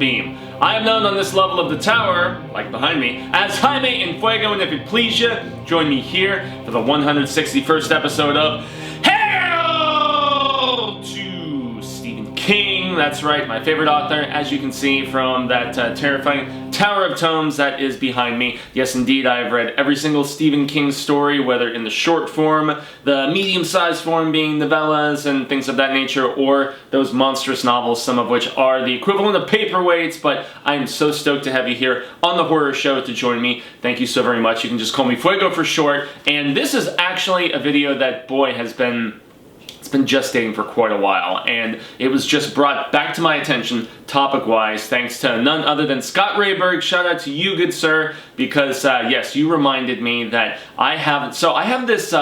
beam. I am known on this level of the tower, like behind me, as Jaime in Fuego, and if it please you, join me here for the 161st episode of Hail to Stephen King. That's right, my favorite author, as you can see from that terrifying tower of tomes that is behind me. Yes, indeed, I have read every single Stephen King story, whether in the short form, the medium-sized form being novellas and things of that nature, or those monstrous novels, some of which are the equivalent of paperweights, but I am so stoked to have you here on the horror show to join me. Thank you so very much. You can just call me Fuego for short, and this is actually a video that, boy, has been gestating for quite a while, and it was just brought back to my attention topic-wise thanks to none other than Scott Rayberg. Shout out to you, good sir, because yes, you reminded me that I have this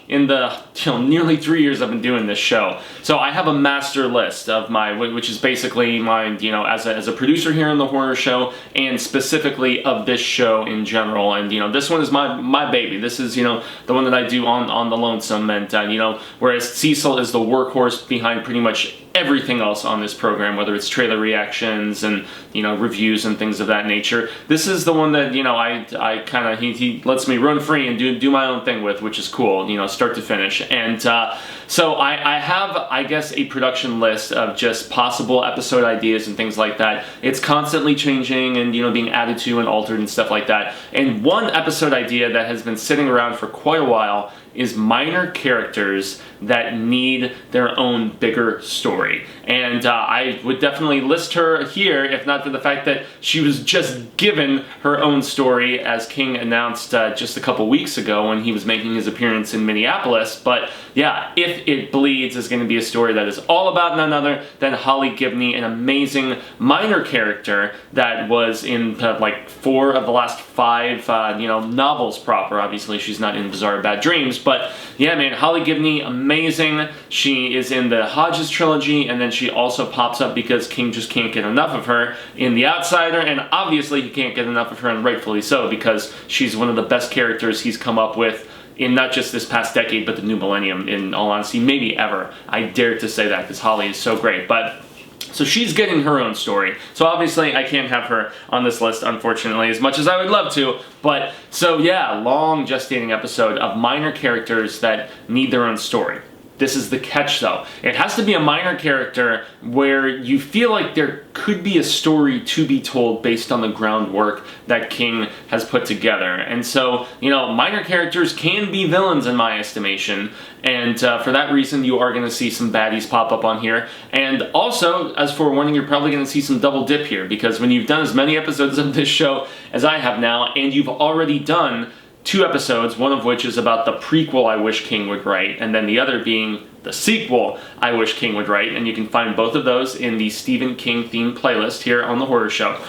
in the nearly 3 years I've been doing this show. So I have a master list of which is basically my, as a producer here on the horror show, and specifically of this show in general. And this one is my baby. This is the one that I do on the lonesome, and whereas Cecil is the workhorse behind pretty much everything else on this program, whether it's trailer reactions and reviews and things of that nature. This is the one that I kind of he lets me run free and do my own thing with, which is cool, start to finish. And so I have, I guess, a production list of just possible episode ideas and things like that. It's constantly changing and being added to and altered and stuff like that. And one episode idea that has been sitting around for quite a while is minor characters that need their own bigger story. And I would definitely list her here, if not for the fact that she was just given her own story, as King announced just a couple weeks ago when he was making his appearance in Minneapolis. But yeah, If It Bleeds is going to be a story that is all about none other than Holly Gibney, an amazing minor character that was in like 4 of the last 5 novels proper. Obviously she's not in Bizarre Bad Dreams, but yeah, man, Holly Gibney, amazing. She is in the Hodges trilogy, and then she also pops up because King just can't get enough of her in The Outsider, and obviously he can't get enough of her, and rightfully so, because she's one of the best characters he's come up with in not just this past decade, but the new millennium, in all honesty, maybe ever. I dare to say that, because Holly is so great. But so she's getting her own story. So obviously I can't have her on this list, unfortunately, as much as I would love to. But so yeah, long gestating episode of minor characters that need their own story. This is the catch, though. It has to be a minor character where you feel like there could be a story to be told based on the groundwork that King has put together. And so, minor characters can be villains in my estimation. And for that reason, you are going to see some baddies pop up on here. And also, as for warning, you're probably going to see some double dip here, because when you've done as many episodes of this show as I have now, and you've already done 2 episodes, one of which is about the prequel I wish King would write, and then the other being the sequel I wish King would write, and you can find both of those in the Stephen King themed playlist here on the horror show.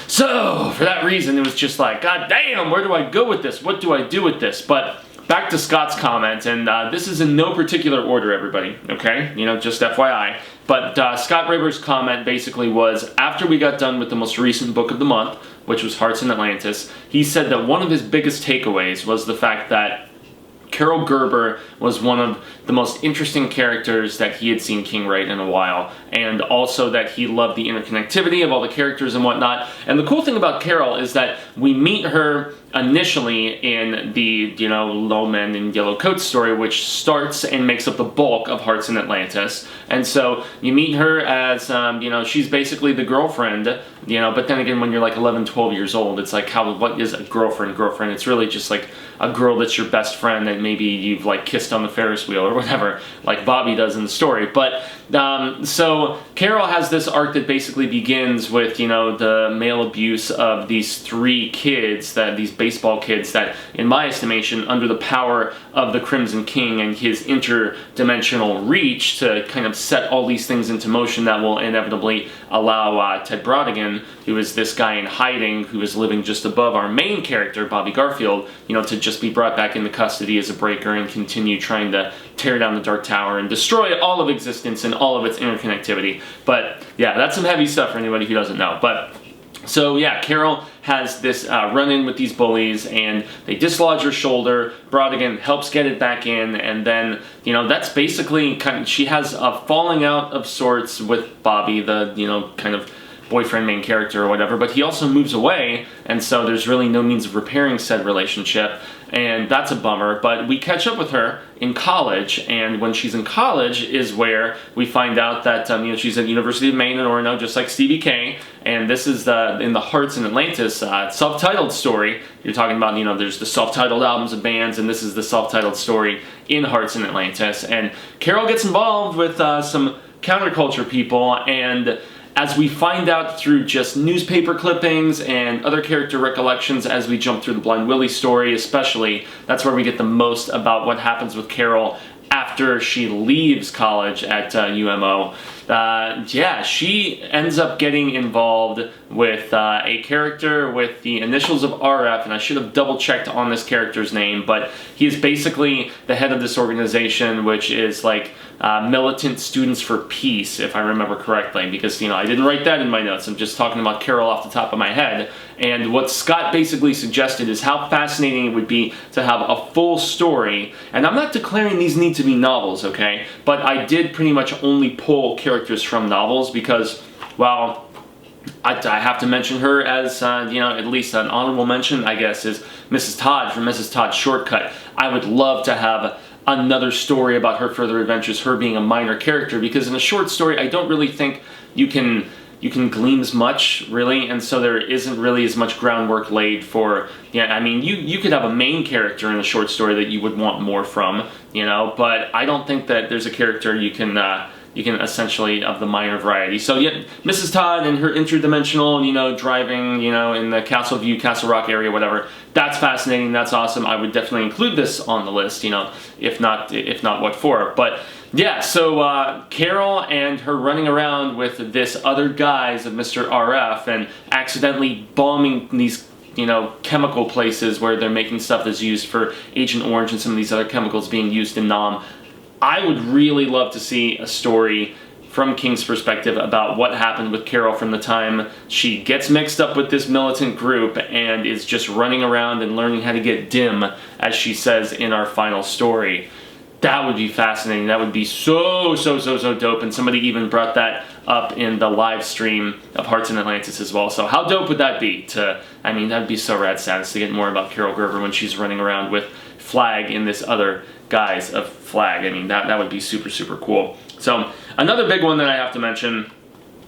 So, for that reason, it was just like, God damn, where do I go with this? What do I do with this? But back to Scott's comment, and this is in no particular order, everybody, okay? Just FYI. But Scott Rayberg's comment basically was, after we got done with the most recent book of the month, which was Hearts in Atlantis, he said that one of his biggest takeaways was the fact that Carol Gerber was one of the most interesting characters that he had seen King write in a while, and also that he loved the interconnectivity of all the characters and whatnot. And the cool thing about Carol is that we meet her initially in the, Low Men in Yellow Coats story, which starts and makes up the bulk of Hearts in Atlantis. And so you meet her as, she's basically the girlfriend, but then again, when you're like 11, 12 years old, it's like, what is a girlfriend? It's really just like a girl that's your best friend that maybe you've like kissed on the Ferris wheel or whatever, like Bobby does in the story. But so Carol has this arc that basically begins with, the male abuse of these 3 kids, these baseball kids that, in my estimation, under the power of the Crimson King and his interdimensional reach to kind of set all these things into motion that will inevitably allow Ted Brodigan, who is this guy in hiding, who is living just above our main character, Bobby Garfield, to just be brought back into custody as a breaker and continue trying to tear down the Dark Tower and destroy all of existence and all of its interconnectivity. But yeah, that's some heavy stuff for anybody who doesn't know. But so yeah, Carol has this run-in with these bullies, and they dislodge her shoulder. Brodigan helps get it back in, and then, that's basically she has a falling out of sorts with Bobby, the, kind of boyfriend, main character, or whatever, but he also moves away, and so there's really no means of repairing said relationship, and that's a bummer. But we catch up with her in college, and when she's in college is where we find out that you know, she's at University of Maine in Orono, just like Stevie K, and this is in the Hearts in Atlantis self-titled story. You're talking about, you know, there's the self-titled albums of bands, and this is the self-titled story in Hearts in Atlantis, and Carol gets involved with some counterculture people, and as we find out through just newspaper clippings and other character recollections as we jump through the Blind Willie story especially, that's where we get the most about what happens with Carol after she leaves college at UMO. Yeah, she ends up getting involved with a character with the initials of RF, and I should have double checked on this character's name, but he is basically the head of this organization, which is like Militant Students for Peace, if I remember correctly, because, you know, I didn't write that in my notes. I'm just talking about Carol off the top of my head. And what Scott basically suggested is how fascinating it would be to have a full story. And I'm not declaring these need to be novels, okay? But I did pretty much only pull characters from novels because, well, I have to mention her as, you know, at least an honorable mention, I guess, is Mrs. Todd from Mrs. Todd's Shortcut. I would love to have another story about her further adventures, her being a minor character, because in a short story, I don't really think you can glean as much, really, and so there isn't really as much groundwork laid for, yeah, I mean, you could have a main character in a short story that you would want more from, you know, but I don't think that there's a character you can essentially of the minor variety. So yeah, Mrs. Todd and her interdimensional, you know, driving, you know, in the Castle View, Castle Rock area, whatever. That's fascinating. That's awesome. I would definitely include this on the list, you know, if not what for. But yeah, so Carol and her running around with this other guise of Mr. RF and accidentally bombing these, you know, chemical places where they're making stuff that's used for Agent Orange and some of these other chemicals being used in Nam. I would really love to see a story from King's perspective about what happened with Carol from the time she gets mixed up with this militant group and is just running around and learning how to get dim, as she says in our final story. That would be fascinating. That would be so dope, and somebody even brought that up in the live stream of Hearts in Atlantis as well. So how dope would that be? I mean, that'd be so rad status to get more about Carol Gerber when she's running around with Flag in this other guise of Flag. I mean, that would be super cool. So another big one that I have to mention,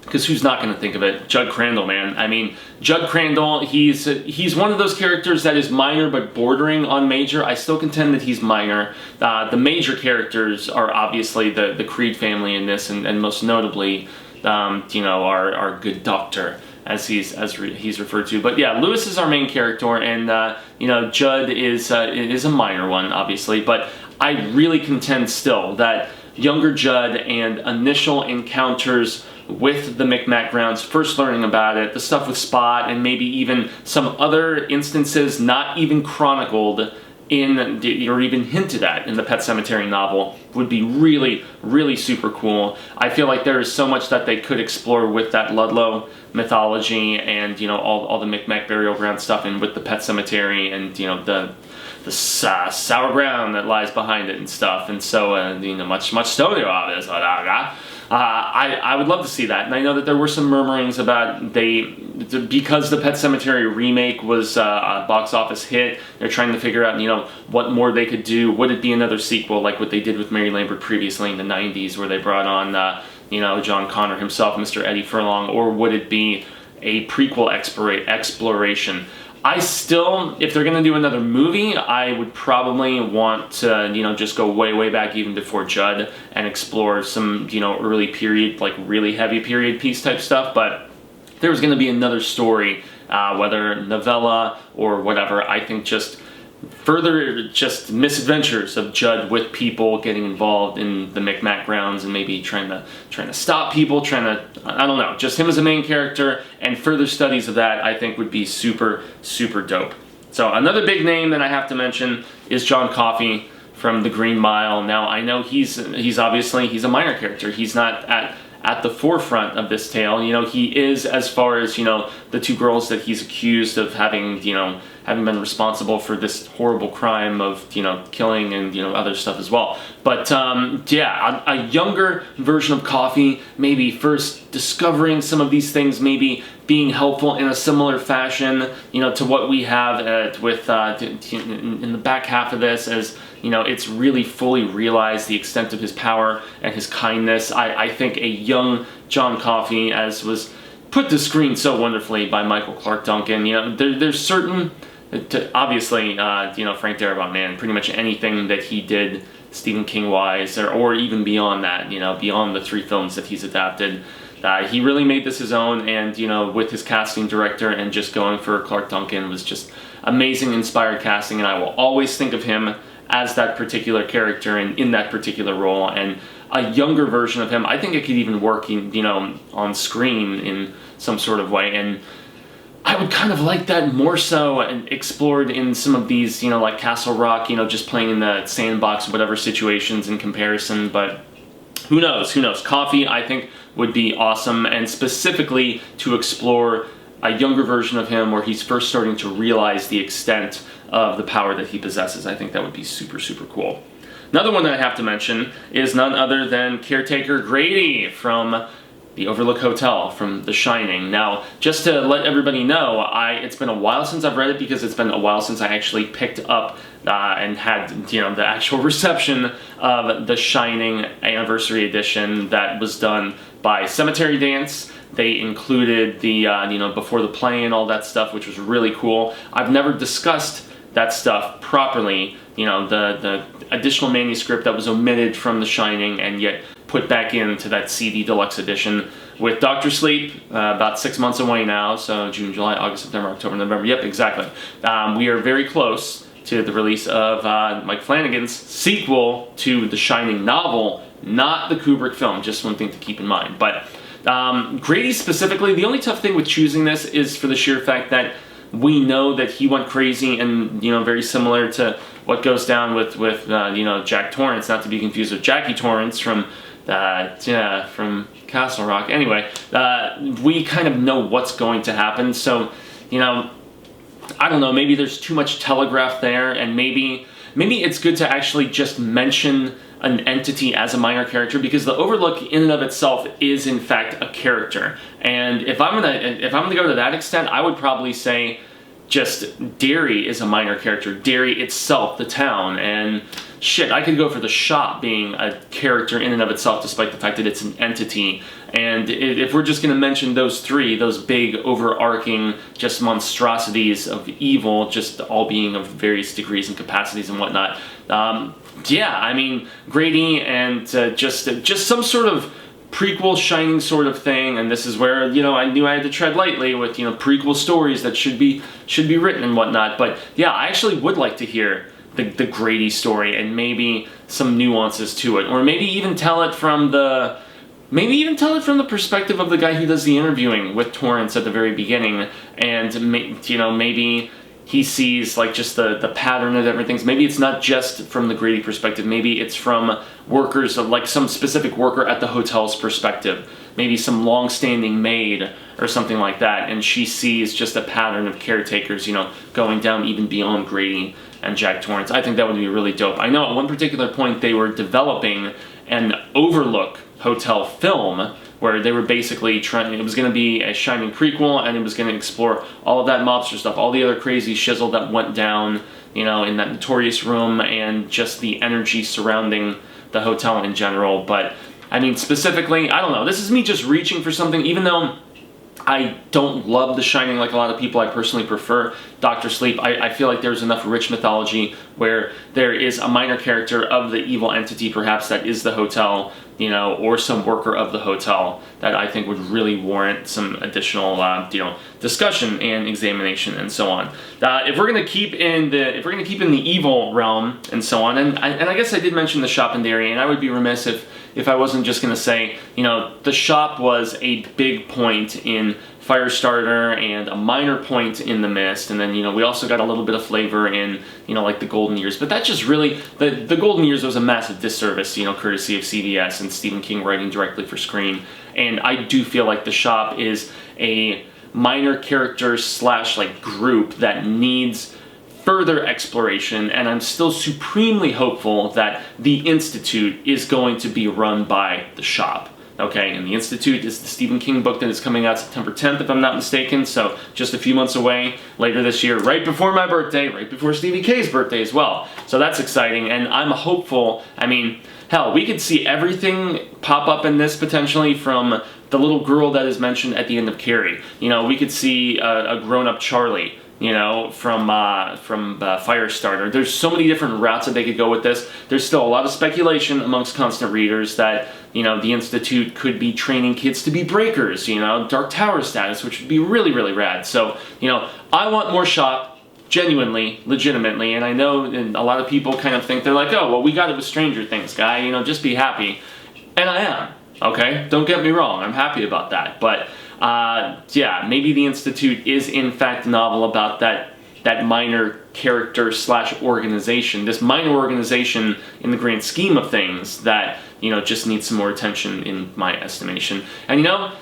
because who's not going to think of it? Judd Crandall, man. I mean, Judd Crandall, he's one of those characters that is minor but bordering on major. I still contend that he's minor. The major characters are obviously the Creed family in this, and most notably, you know, our good doctor, as he's referred to. But yeah, Lewis is our main character, and you know, Judd is a minor one, obviously. But I really contend still that younger Judd and initial encounters with the Micmac grounds, first learning about it, the stuff with Spot, and maybe even some other instances not even chronicled in, or even hinted at in the Pet Sematary novel, would be really super cool. I feel like there is so much that they could explore with that Ludlow mythology and, you know, all the Micmac burial ground stuff, and with the Pet Sematary and, you know, the sour ground that lies behind it and stuff. And so, you know, much studio of this. I would love to see that, and I know that there were some murmurings about because the Pet Sematary remake was a box office hit, they're trying to figure out, you know, what more they could do. Would it be another sequel like what they did with Mary Lambert previously in the 90s, where they brought on, you know, John Connor himself, Mr. Eddie Furlong, or would it be a prequel exploration? I still, if they're going to do another movie, I would probably want to, you know, just go way back even before Judd and explore some, you know, early period, like really heavy period piece type stuff. But if there was going to be another story, whether novella or whatever, I think just further just misadventures of Judd with people getting involved in the Micmac grounds and maybe trying to stop people, I don't know, just him as a main character, and further studies of that I think would be super dope. So another big name that I have to mention is John Coffey from The Green Mile. Now I know he's obviously a minor character. He's not at the forefront of this tale. You know, he is, as far as, you know, the two girls that he's accused of having, you know, having been responsible for this horrible crime of, you know, killing and, you know, other stuff as well. But yeah, a younger version of Coffee, maybe first discovering some of these things, maybe being helpful in a similar fashion, you know, to what we have in the back half of this, as, you know, it's really fully realized the extent of his power and his kindness. I think a young John Coffey, as was put to screen so wonderfully by Michael Clark Duncan, you know, there's certain, obviously, you know, Frank Darabont, man, pretty much anything that he did Stephen King wise, or even beyond that, you know, beyond the 3 films that he's adapted, he really made this his own. And, you know, with his casting director and just going for Clark Duncan was just amazing, inspired casting, and I will always think of him as that particular character and in that particular role. And a younger version of him, I think it could even work, you know, on screen in some sort of way. And I would kind of like that more so and explored in some of these, you know, like Castle Rock, you know, just playing in the sandbox, whatever situations in comparison. But who knows? Who knows? Coffee, I think, would be awesome, and specifically to explore a younger version of him where he's first starting to realize the extent of the power that he possesses. I think that would be super, super cool. Another one that I have to mention is none other than caretaker Grady from the Overlook Hotel from The Shining. Now, just to let everybody know, it's been a while since I've read it, because it's been a while since I actually picked up and had, you know, the actual reception of The Shining Anniversary Edition that was done by Cemetery Dance. They included the, you know, before the play and all that stuff, which was really cool. I've never discussed that stuff properly, you know, the additional manuscript that was omitted from The Shining and yet put back into that CD Deluxe Edition with Dr. Sleep, about 6 months away now, so June, July, August, September, October, November, yep, exactly. We are very close to the release of Mike Flanagan's sequel to The Shining novel, not the Kubrick film, just one thing to keep in mind. But Grady specifically, the only tough thing with choosing this is for the sheer fact that we know that he went crazy, and, you know, very similar to what goes down with you know, Jack Torrance, not to be confused with Jackie Torrance from Castle Rock. Anyway, we kind of know what's going to happen, so, you know, I don't know, maybe there's too much telegraph there, and maybe it's good to actually just mention an entity as a minor character, because the Overlook in and of itself is in fact a character. And if I'm gonna go to that extent, I would probably say just Derry is a minor character. Derry itself, the town, and shit, I could go for the shop being a character in and of itself, despite the fact that it's an entity. And if we're just going to mention those 3, those big overarching just monstrosities of evil, just all being of various degrees and capacities and whatnot, yeah, I mean, Grady and just some sort of prequel Shining sort of thing. And this is where, you know, I knew I had to tread lightly with, you know, prequel stories that should be written and whatnot. But yeah, I actually would like to hear the Grady story and maybe some nuances to it, or maybe even tell it from the perspective of the guy who does the interviewing with Torrance at the very beginning, and, you know, maybe he sees like just the pattern of different things. Maybe it's not just from the Grady perspective. Maybe it's from workers, like some specific worker at the hotel's perspective. Maybe some long-standing maid or something like that, and she sees just a pattern of caretakers, you know, going down even beyond Grady and Jack Torrance. I think that would be really dope. I know at one particular point they were developing an Overlook Hotel film where they were basically trying, it was going to be a Shining prequel, and it was going to explore all of that mobster stuff, all the other crazy shizzle that went down, you know, in that notorious room, and just the energy surrounding the hotel in general. But, I mean, specifically, I don't know, this is me just reaching for something, even though I don't love The Shining like a lot of people. I personally prefer Dr. Sleep. I feel like there's enough rich mythology where there is a minor character of the evil entity, perhaps, that is the hotel, you know, or some worker of the hotel that I think would really warrant some additional, you know, discussion and examination and so on. If we're gonna keep in the evil realm and so on, and I guess I did mention the shop in Derry, and I would be remiss if I wasn't just gonna say, you know, the shop was a big point in Firestarter and a minor point in The Mist, and then, you know, we also got a little bit of flavor in, you know, like the Golden Years, but that just really, the Golden Years was a massive disservice, you know, courtesy of CBS and Stephen King writing directly for screen. And I do feel like the shop is a minor character slash like group that needs further exploration, and I'm still supremely hopeful that the Institute is going to be run by the shop. Okay, and the Institute is the Stephen King book that is coming out September 10th, if I'm not mistaken, so just a few months away, later this year, right before my birthday, right before Stevie K's birthday as well. So that's exciting, and I'm hopeful. I mean, hell, we could see everything pop up in this potentially, from the little girl that is mentioned at the end of Carrie. You know, we could see a grown-up Charlie, you know, from Firestarter. There's so many different routes that they could go with this. There's still a lot of speculation amongst constant readers that, you know, the Institute could be training kids to be breakers, you know, Dark Tower status, which would be really, really rad. So, you know, I want more shop, genuinely, legitimately, and I know a lot of people kind of think, they're like, oh, well, we got it with Stranger Things, guy, you know, just be happy. And I am, okay? Don't get me wrong, I'm happy about that, but yeah, maybe the Institute is in fact a novel about that minor character / organization, this minor organization in the grand scheme of things that, you know, just needs some more attention in my estimation. And you know,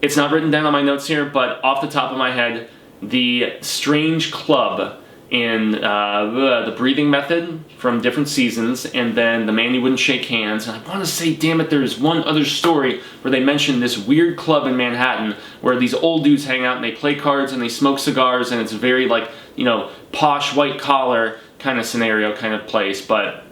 it's not written down on my notes here, but off the top of my head, the strange club in the breathing method from different seasons, and then the man who wouldn't shake hands. And I want to say, damn it, there's one other story where they mention this weird club in Manhattan where these old dudes hang out and they play cards and they smoke cigars, and it's very, like, you know, posh white collar kind of scenario, kind of place, but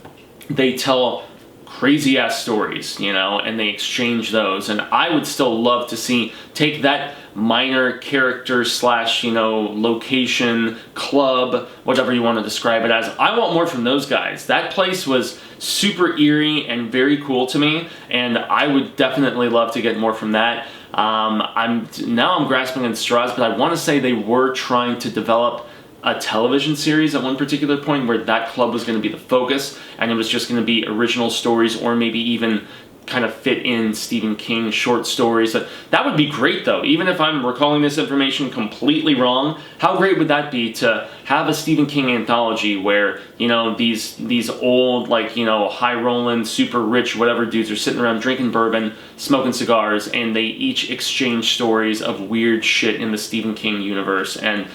they tell crazy ass stories, you know, and they exchange those. And I would still love to take that minor character / you know, location, club, whatever you want to describe it as. I want more from those guys. That place was super eerie and very cool to me, and I would definitely love to get more from that. I'm grasping at straws, but I want to say they were trying to develop a television series at one particular point where that club was going to be the focus, and it was just going to be original stories, or maybe even kind of fit in Stephen King short stories. That would be great, though. Even if I'm recalling this information completely wrong, how great would that be to have a Stephen King anthology where, you know, these old, like, you know, high-rolling, super rich, whatever dudes are sitting around drinking bourbon, smoking cigars, and they each exchange stories of weird shit in the Stephen King universe, and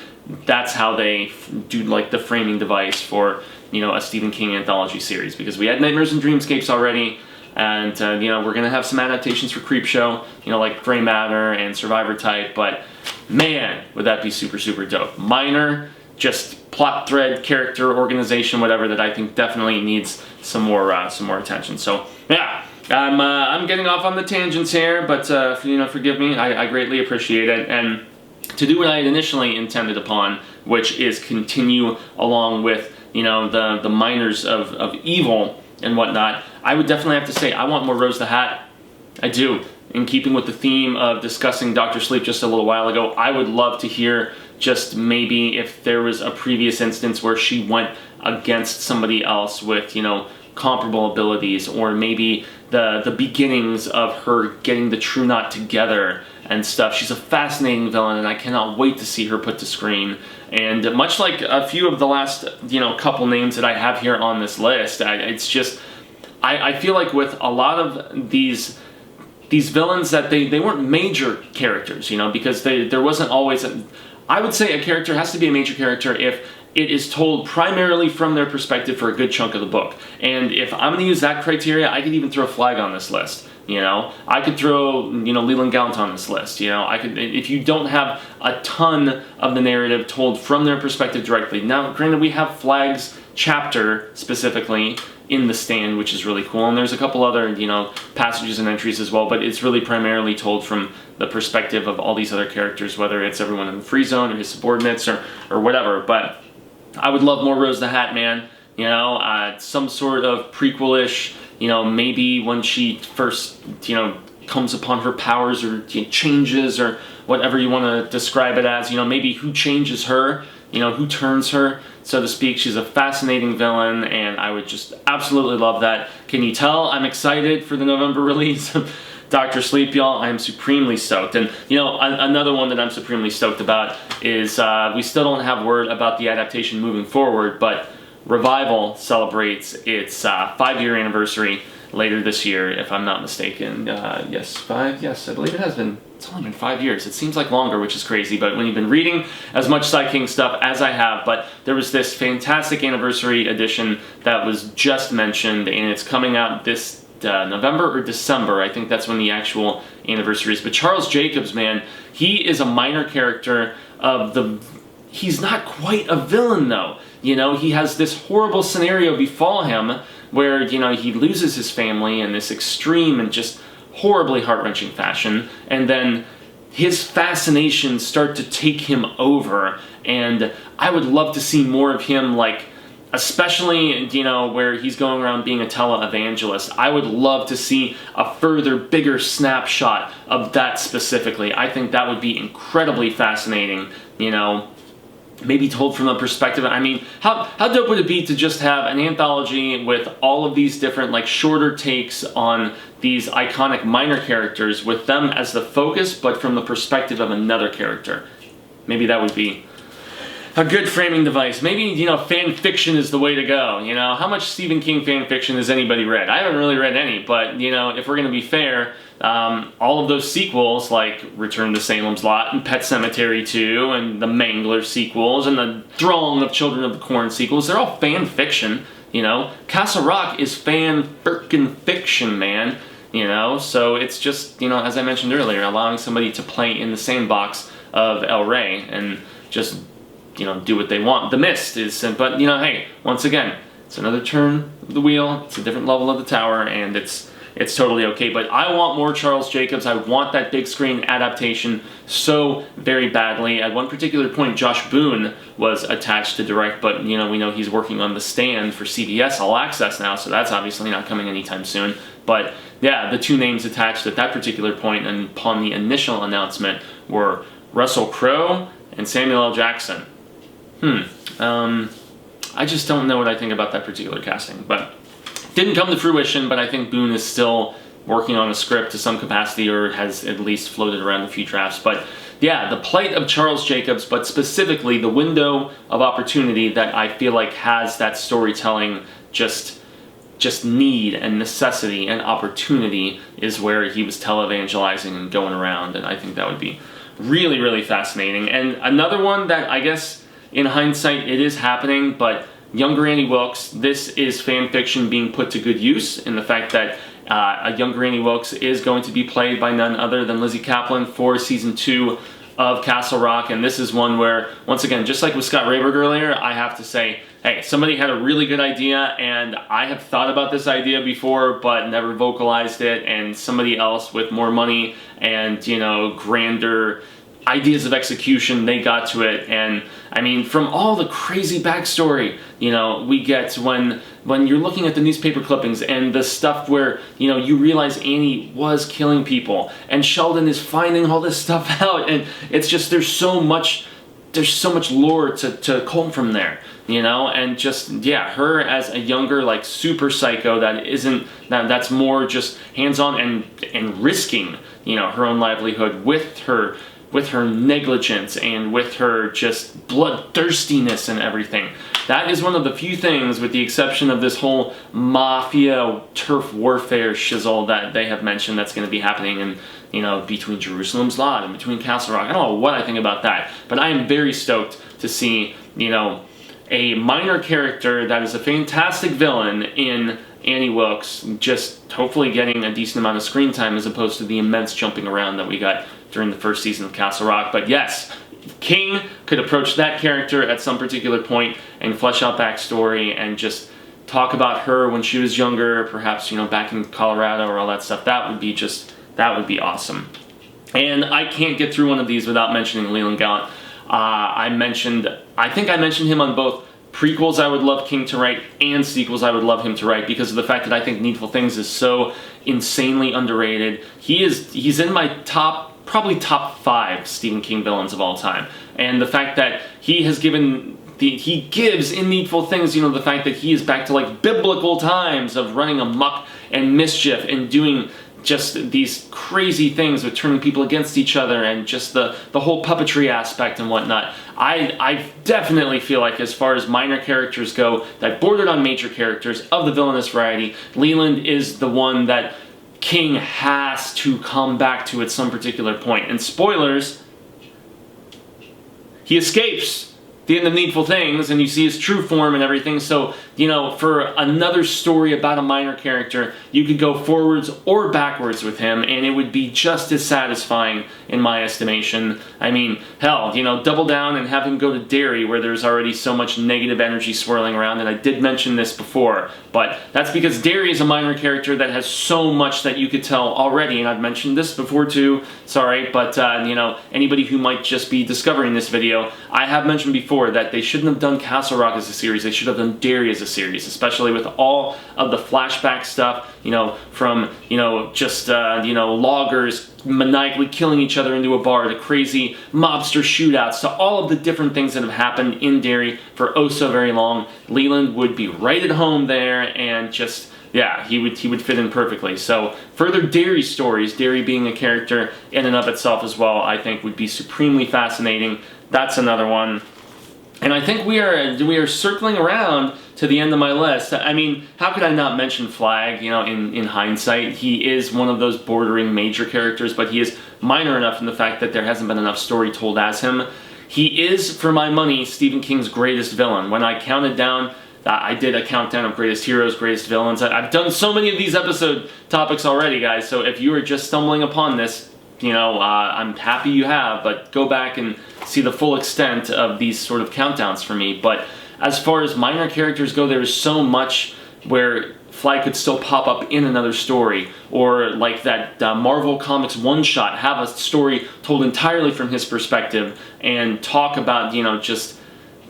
that's how they do, like, the framing device for, you know, a Stephen King anthology series. Because we had Nightmares and Dreamscapes already, and you know, we're gonna have some adaptations for Creepshow, you know, like Gray Matter and Survivor Type. But man, would that be super, super dope. Minor, just plot thread, character, organization, whatever, that I think definitely needs some more attention. So yeah, I'm getting off on the tangents here, but you know, forgive me. I greatly appreciate it. And to do what I had initially intended upon, which is continue along with, you know, the minors of evil and whatnot, I would definitely have to say I want more Rose the Hat. I do. In keeping with the theme of discussing Dr. Sleep just a little while ago, I would love to hear just maybe if there was a previous instance where she went against somebody else with, you know, comparable abilities, or maybe the beginnings of her getting the True Knot together and stuff. She's a fascinating villain, and I cannot wait to see her put to screen. And much like a few of the last, you know, couple names that I have here on this list, it's just, I feel like with a lot of these villains that they weren't major characters, you know, because there wasn't always I would say a character has to be a major character if it is told primarily from their perspective for a good chunk of the book. And if I'm going to use that criteria, I could even throw Flag on this list. You know, I could throw, you know, Leland Gallant on this list. You know, I could, if you don't have a ton of the narrative told from their perspective directly. Now, granted, we have Flag's chapter specifically in The Stand, which is really cool, and there's a couple other, you know, passages and entries as well, but it's really primarily told from the perspective of all these other characters, whether it's everyone in the Free Zone or his subordinates or whatever. But I would love more Rose the Hat, man. You know, some sort of prequel-ish, you know, maybe when she first, you know, comes upon her powers, or changes, or whatever you want to describe it as, you know, maybe who changes her, you know, who turns her, so to speak. She's a fascinating villain, and I would just absolutely love that. Can you tell I'm excited for the November release of Dr. Sleep, y'all? I am supremely stoked. And, you know, another one that I'm supremely stoked about is we still don't have word about the adaptation moving forward, but Revival celebrates its 5-year anniversary later this year, if I'm not mistaken. Yes, 5? Yes, I believe it has been. It's only been 5 years. It seems like longer, which is crazy, but when you've been reading as much Psy King stuff as I have, but there was this fantastic anniversary edition that was just mentioned, and it's coming out this November or December. I think that's when the actual anniversary is. But Charles Jacobs, man, he is a minor character of the... He's not quite a villain, though. You know, he has this horrible scenario befall him where, you know, he loses his family in this extreme and just horribly heart-wrenching fashion, and then his fascinations start to take him over, and I would love to see more of him, like, especially, you know, where he's going around being a televangelist. I would love to see a further, bigger snapshot of that specifically. I think that would be incredibly fascinating, you know, maybe told from a perspective. I mean, how dope would it be to just have an anthology with all of these different, like, shorter takes on these iconic minor characters with them as the focus, but from the perspective of another character? Maybe that would be a good framing device. Maybe, you know, fan fiction is the way to go, you know? How much Stephen King fan fiction has anybody read? I haven't really read any, but, you know, if we're gonna be fair, all of those sequels, like Return to Salem's Lot and Pet Sematary 2 and the Mangler sequels and the Throng of Children of the Corn sequels, they're all fan fiction, you know? Castle Rock is fan-frickin' man, you know? So it's just, you know, as I mentioned earlier, allowing somebody to play in the sandbox of El Rey and just, you know, do what they want. The Mist is, but, you know, hey, once again, it's another turn of the wheel, it's a different level of the tower, and it's totally okay. But I want more Charles Jacobs. I want that big screen adaptation so very badly. At one particular point, Josh Boone was attached to direct, but, you know, we know he's working on The Stand for CBS All Access now, so that's obviously not coming anytime soon. But yeah, the two names attached at that particular point and upon the initial announcement were Russell Crowe and Samuel L. Jackson. I just don't know what I think about that particular casting, but didn't come to fruition. But I think Boone is still working on a script to some capacity, or has at least floated around a few drafts. But yeah, the plight of Charles Jacobs, but specifically the window of opportunity that I feel like has that storytelling just need and necessity and opportunity is where he was televangelizing and going around, and I think that would be really, really fascinating. And another one that I guess, in hindsight, it is happening, but younger Annie Wilkes, this is fan fiction being put to good use in the fact that a younger Annie Wilkes is going to be played by none other than Lizzie Kaplan for Season 2 of Castle Rock, and this is one where, once again, just like with Scott Rayberg earlier, I have to say, hey, somebody had a really good idea, and I have thought about this idea before, but never vocalized it, and somebody else with more money and, you know, grander ideas of execution, they got to it. And I mean, from all the crazy backstory, you know, we get when you're looking at the newspaper clippings and the stuff where, you know, you realize Annie was killing people and Sheldon is finding all this stuff out, and it's just, there's so much lore to comb from there, you know. And just, yeah, her as a younger, like, super psycho that's more just hands-on and risking, you know, her own livelihood with her negligence and with her just bloodthirstiness and everything. That is one of the few things, with the exception of this whole mafia turf warfare shizzle that they have mentioned that's going to be happening in, you know, between Jerusalem's Lot and between Castle Rock. I don't know what I think about that, but I am very stoked to see, you know, a minor character that is a fantastic villain in Annie Wilkes just hopefully getting a decent amount of screen time, as opposed to the immense jumping around that we got during the first season of Castle Rock. But yes, King could approach that character at some particular point and flesh out backstory and just talk about her when she was younger, perhaps, you know, back in Colorado or all that stuff. That would be awesome. And I can't get through one of these without mentioning Leland Gallant. I think I mentioned him on both prequels I would love King to write and sequels I would love him to write, because of the fact that I think Needful Things is so insanely underrated. He's in my probably top 5 Stephen King villains of all time. And the fact that he gives in Needful Things, you know, the fact that he is back to, like, biblical times of running amok and mischief and doing just these crazy things with turning people against each other, and just the whole puppetry aspect and whatnot. I definitely feel like, as far as minor characters go that bordered on major characters of the villainous variety, Leland is the one that King has to come back to at some particular point. And spoilers, he escapes the end of Needful Things, and you see his true form and everything. So, you know, for another story about a minor character, you could go forwards or backwards with him, and it would be just as satisfying in my estimation. I mean, hell, you know, double down and have him go to Derry, where there's already so much negative energy swirling around, and I did mention this before, but that's because Derry is a minor character that has so much that you could tell already, and I've mentioned this before too, sorry, but, you know, anybody who might just be discovering this video, I have mentioned before that they shouldn't have done Castle Rock as a series, they should have done Derry as a series, especially with all of the flashback stuff, you know, from, you know, just, you know, loggers maniacally killing each other into a bar, to crazy mobster shootouts, to all of the different things that have happened in Derry for oh so very long. Leland would be right at home there, and just, yeah, he would fit in perfectly. So further Derry stories, Derry being a character in and of itself as well, I think would be supremely fascinating. That's another one. And I think we are circling around to the end of my list. I mean, how could I not mention Flag, you know, in hindsight? He is one of those bordering major characters, but he is minor enough in the fact that there hasn't been enough story told as him. He is, for my money, Stephen King's greatest villain. When I counted down, I did a countdown of greatest heroes, greatest villains. I've done so many of these episode topics already, guys, so if you are just stumbling upon this, you know, I'm happy you have, but go back and see the full extent of these sort of countdowns for me. But as far as minor characters go, there is so much where Flag could still pop up in another story, or like that Marvel Comics one-shot, have a story told entirely from his perspective, and talk about, you know, just,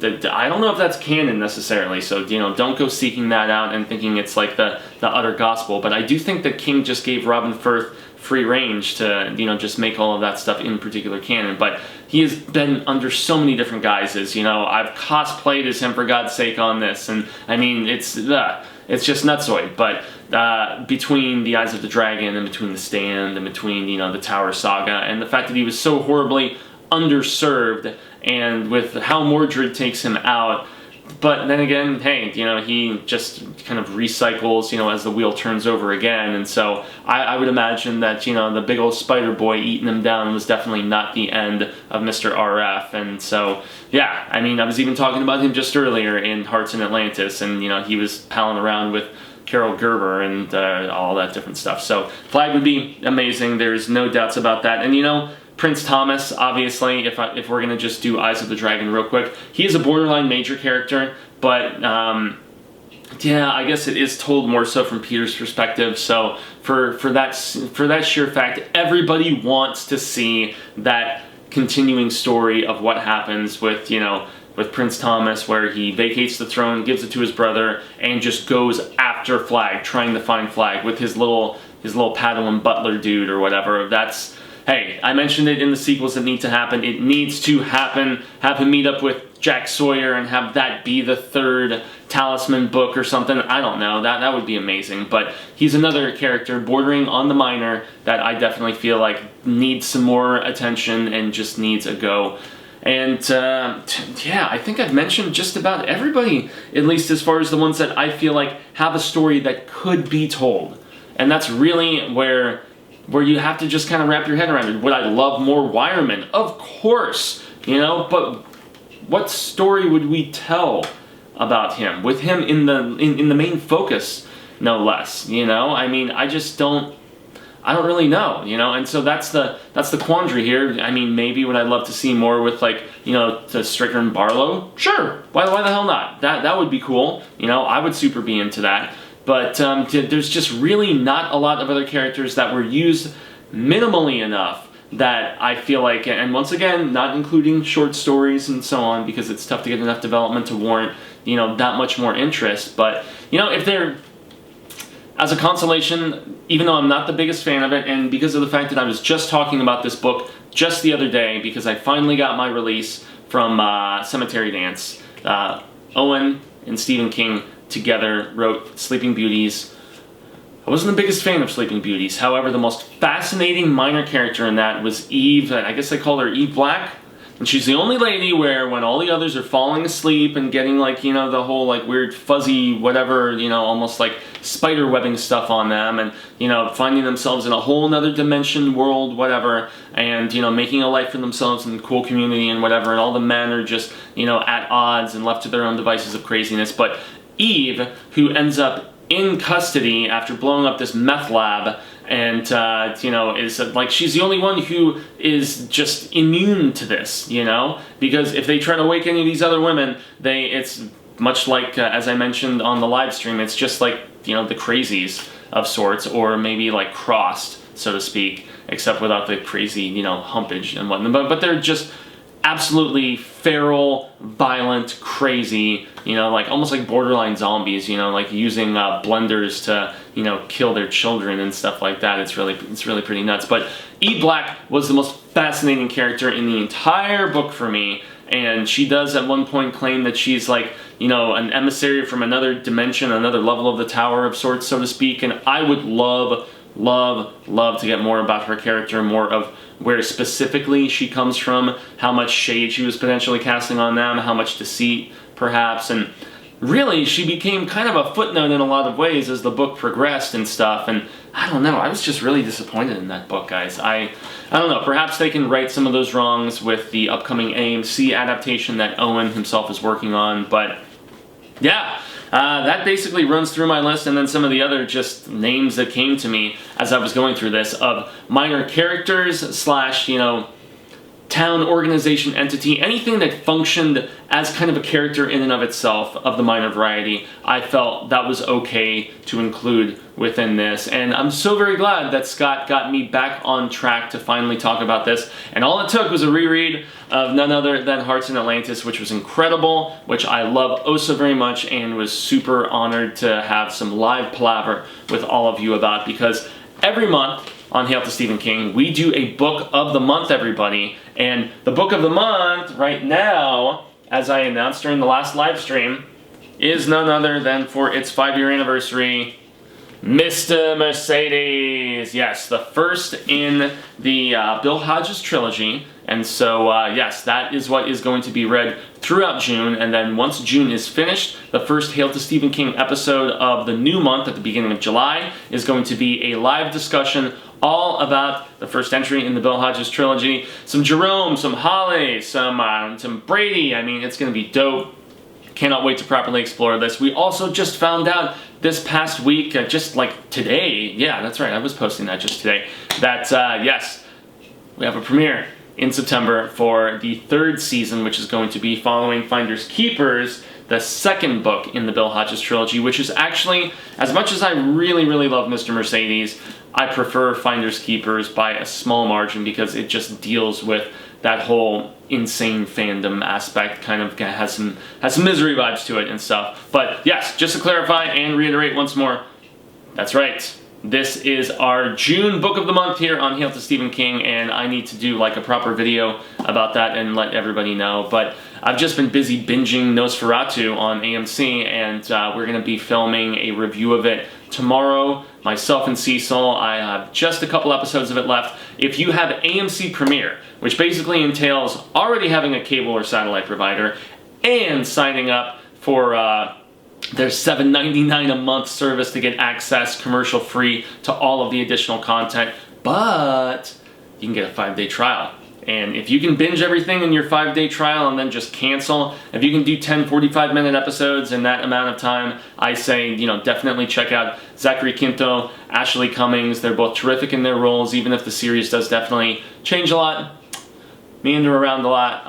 I don't know if that's canon necessarily, so, you know, don't go seeking that out and thinking it's like the utter gospel, but I do think that King just gave Robin Firth free range to, you know, just make all of that stuff in particular canon. But he has been under so many different guises, you know. I've cosplayed as him, for God's sake, on this, and I mean, it's just nutsoid. But between the Eyes of the Dragon, and between the Stand, and between, you know, the Tower Saga, and the fact that he was so horribly underserved, and with how Mordred takes him out. But then again, hey, you know, he just kind of recycles, you know, as the wheel turns over again. And so I would imagine that, you know, the big old spider boy eating him down was definitely not the end of Mr. RF. And so, yeah, I mean, I was even talking about him just earlier in Hearts in Atlantis, and, you know, he was palling around with Carol Gerber and all that different stuff. So Flag would be amazing. There's no doubts about that. And, you know, Prince Thomas, obviously, if we're going to just do Eyes of the Dragon real quick, he is a borderline major character, but yeah, I guess it is told more so from Peter's perspective. So for that sheer fact, everybody wants to see that continuing story of what happens with, you know, with Prince Thomas, where he vacates the throne, gives it to his brother, and just goes after Flag, trying to find Flag with his little Padawan butler dude or whatever. That's, hey, I mentioned it in the sequels that need to happen. It needs to happen. Have him meet up with Jack Sawyer and have that be the third Talisman book or something. I don't know. That would be amazing. But he's another character bordering on the minor that I definitely feel like needs some more attention and just needs a go. And yeah, I think I've mentioned just about everybody, at least as far as the ones that I feel like have a story that could be told. And that's really where you have to just kind of wrap your head around it. Would I love more Wireman? Of course, you know, but what story would we tell about him, with him in the main focus, no less, you know? I mean, I don't really know, you know, and so that's the quandary here. I mean, maybe would I love to see more with, like, you know, the Stricker and Barlow? Sure, why the hell not? That would be cool, you know, I would super be into that. But there's just really not a lot of other characters that were used minimally enough that I feel like, and once again, not including short stories and so on, because it's tough to get enough development to warrant, you know, that much more interest. But, you know, if they're, as a consolation, even though I'm not the biggest fan of it, and because of the fact that I was just talking about this book just the other day, because I finally got my release from Cemetery Dance, Owen and Stephen King together wrote Sleeping Beauties. I wasn't the biggest fan of Sleeping Beauties. However, the most fascinating minor character in that was Eve. I guess they called her Eve Black. And she's the only lady where when all the others are falling asleep and getting like, you know, the whole like weird fuzzy whatever, you know, almost like spider webbing stuff on them and, you know, finding themselves in a whole nother dimension, world, whatever, and, you know, making a life for themselves in the cool community and whatever, and all the men are just, you know, at odds and left to their own devices of craziness. But Eve, who ends up in custody after blowing up this meth lab, and you know, is like, she's the only one who is just immune to this, you know, because if they try to wake any of these other women, it's much like as I mentioned on the live stream, it's just like, you know, the crazies of sorts, or maybe like crossed, so to speak, except without the crazy, you know, humpage and whatnot, but they're just absolutely feral, violent, crazy, you know, like almost like borderline zombies, you know, like using blenders to, you know, kill their children and stuff like that. It's really pretty nuts. But E. Black was the most fascinating character in the entire book for me, and she does at one point claim that she's like, you know, an emissary from another dimension, another level of the tower of sorts, so to speak, and I would love to get more about her character, more of where specifically she comes from, how much shade she was potentially casting on them, how much deceit perhaps, and really she became kind of a footnote in a lot of ways as the book progressed and stuff, and I don't know, I was just really disappointed in that book, guys. I don't know, perhaps they can right some of those wrongs with the upcoming AMC adaptation that Owen himself is working on, but yeah. That basically runs through my list, and then some of the other just names that came to me as I was going through this of minor characters slash, you know, town organization entity, anything that functioned as kind of a character in and of itself of the minor variety, I felt that was okay to include within this. And I'm so very glad that Scott got me back on track to finally talk about this. And all it took was a reread of none other than Hearts in Atlantis, which was incredible, which I love oh so very much, and was super honored to have some live palaver with all of you about, because every month on Hail to Stephen King, we do a book of the month, everybody. And the book of the month right now, as I announced during the last live stream, is none other than, for its 5-year anniversary, Mr. Mercedes. Yes, the first in the Bill Hodges trilogy. And so, yes, that is what is going to be read throughout June. And then once June is finished, the first Hail to Stephen King episode of the new month at the beginning of July is going to be a live discussion all about the first entry in the Bill Hodges trilogy. Some Jerome, some Holly, some Brady. I mean, it's going to be dope. Cannot wait to properly explore this. We also just found out this past week, just like today, yeah, that's right, I was posting that just today, that yes, we have a premiere in September for the 3rd season, which is going to be following Finders Keepers, the 2nd book in the Bill Hodges trilogy, which is actually, as much as I really love Mr. Mercedes, I prefer Finders Keepers by a small margin, because it just deals with that whole insane fandom aspect, kind of has some misery vibes to it and stuff. But yes, just to clarify and reiterate once more, that's right. This is our June book of the month here on Hail to Stephen King, and I need to do like a proper video about that and let everybody know. But I've just been busy binging Nosferatu on AMC, and we're going to be filming a review of it tomorrow. Myself and Cecil, I have just a couple episodes of it left. If you have AMC Premiere, which basically entails already having a cable or satellite provider and signing up for their $7.99 a month service to get access commercial free to all of the additional content, but you can get a 5-day trial. And if you can binge everything in your 5-day trial and then just cancel, if you can do 10 45-minute episodes in that amount of time, I say, you know, definitely check out Zachary Quinto, Ashley Cummings. They're both terrific in their roles, even if the series does definitely change a lot, meander around a lot.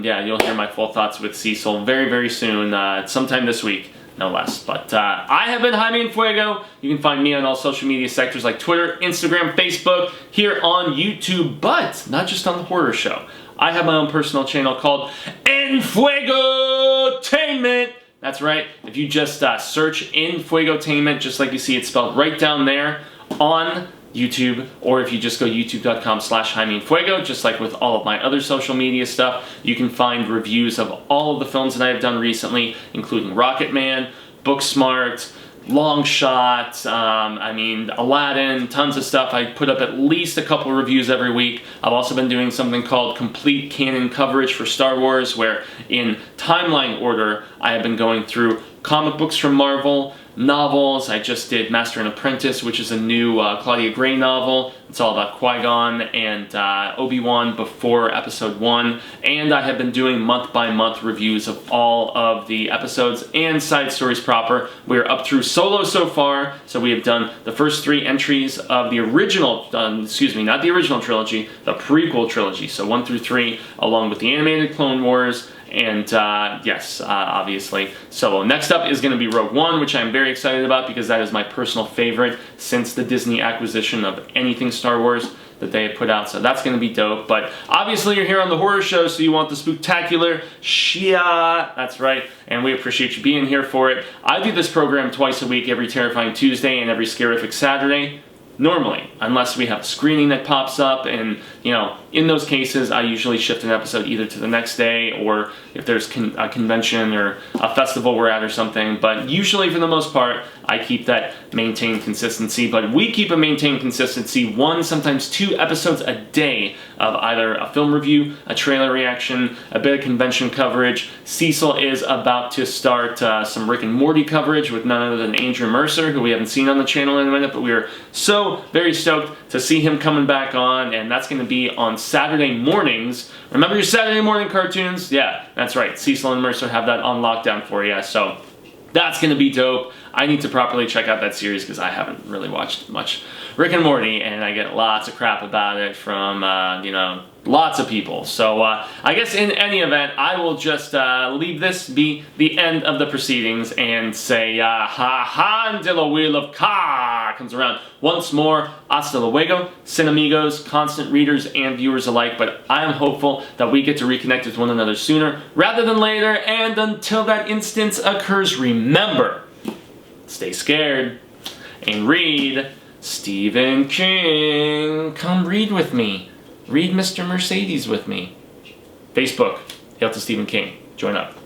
Yeah, you'll hear my full thoughts with Cecil very soon, sometime this week, no less. But I have been Jaime and Fuego. You can find me on all social media sectors like Twitter, Instagram, Facebook, here on YouTube, but not just on the horror show. I have my own personal channel called Enfuegotainment. That's right. If you just search Enfuegotainment, just like you see it spelled right down there on YouTube, or if you just go youtube.com/Jaime and Fuego, just like with all of my other social media stuff, you can find reviews of all of the films that I have done recently, including Rocket Man, Booksmart, Long Shot, I mean, Aladdin, tons of stuff. I put up at least a couple reviews every week. I've also been doing something called complete canon coverage for Star Wars, where in timeline order, I have been going through comic books from Marvel, novels. I just did Master and Apprentice, which is a new Claudia Gray novel. It's all about Qui-Gon and Obi-Wan before Episode 1. And I have been doing month-by-month reviews of all of the episodes and side stories proper. We're up through Solo so far, so we have done the first 3 entries of the original, excuse me, not the original trilogy, the prequel trilogy. So 1 through 3, along with the animated Clone Wars, and yes, obviously Solo. Next up is going to be Rogue One, which I'm very excited about because that is my personal favorite since the Disney acquisition of anything Star Wars that they have put out, so that's going to be dope. But obviously you're here on the horror show, so you want the spooktacular Shia. That's right, and we appreciate you being here for it. I do this program twice a week, every Terrifying Tuesday and every Scarific Saturday. Normally, unless we have a screening that pops up, and you know, in those cases I usually shift an episode either to the next day, or if there's a convention or a festival we're at or something. But usually, for the most part, I keep that maintained consistency. But we keep a maintained consistency, 1, sometimes 2 episodes a day of either a film review, a trailer reaction, a bit of convention coverage. Cecil is about to start some Rick and Morty coverage with none other than Andrew Mercer, who we haven't seen on the channel in a minute, but we are so very stoked to see him coming back on, and that's going to be on Saturday mornings. Remember your Saturday morning cartoons? Yeah, that's right. Cecil and Mercer have that on lockdown for you, so that's going to be dope. I need to properly check out that series because I haven't really watched much Rick and Morty, and I get lots of crap about it from, you know, lots of people. So I guess in any event, I will just leave this be the end of the proceedings and say, ha ha until the wheel of Ka comes around once more. Hasta luego, cinemigos, constant readers and viewers alike. But I am hopeful that we get to reconnect with one another sooner rather than later. And until that instance occurs, remember, stay scared and read Stephen King. Come read with me. Read Mr. Mercedes with me. Facebook, Hail to Stephen King. Join up.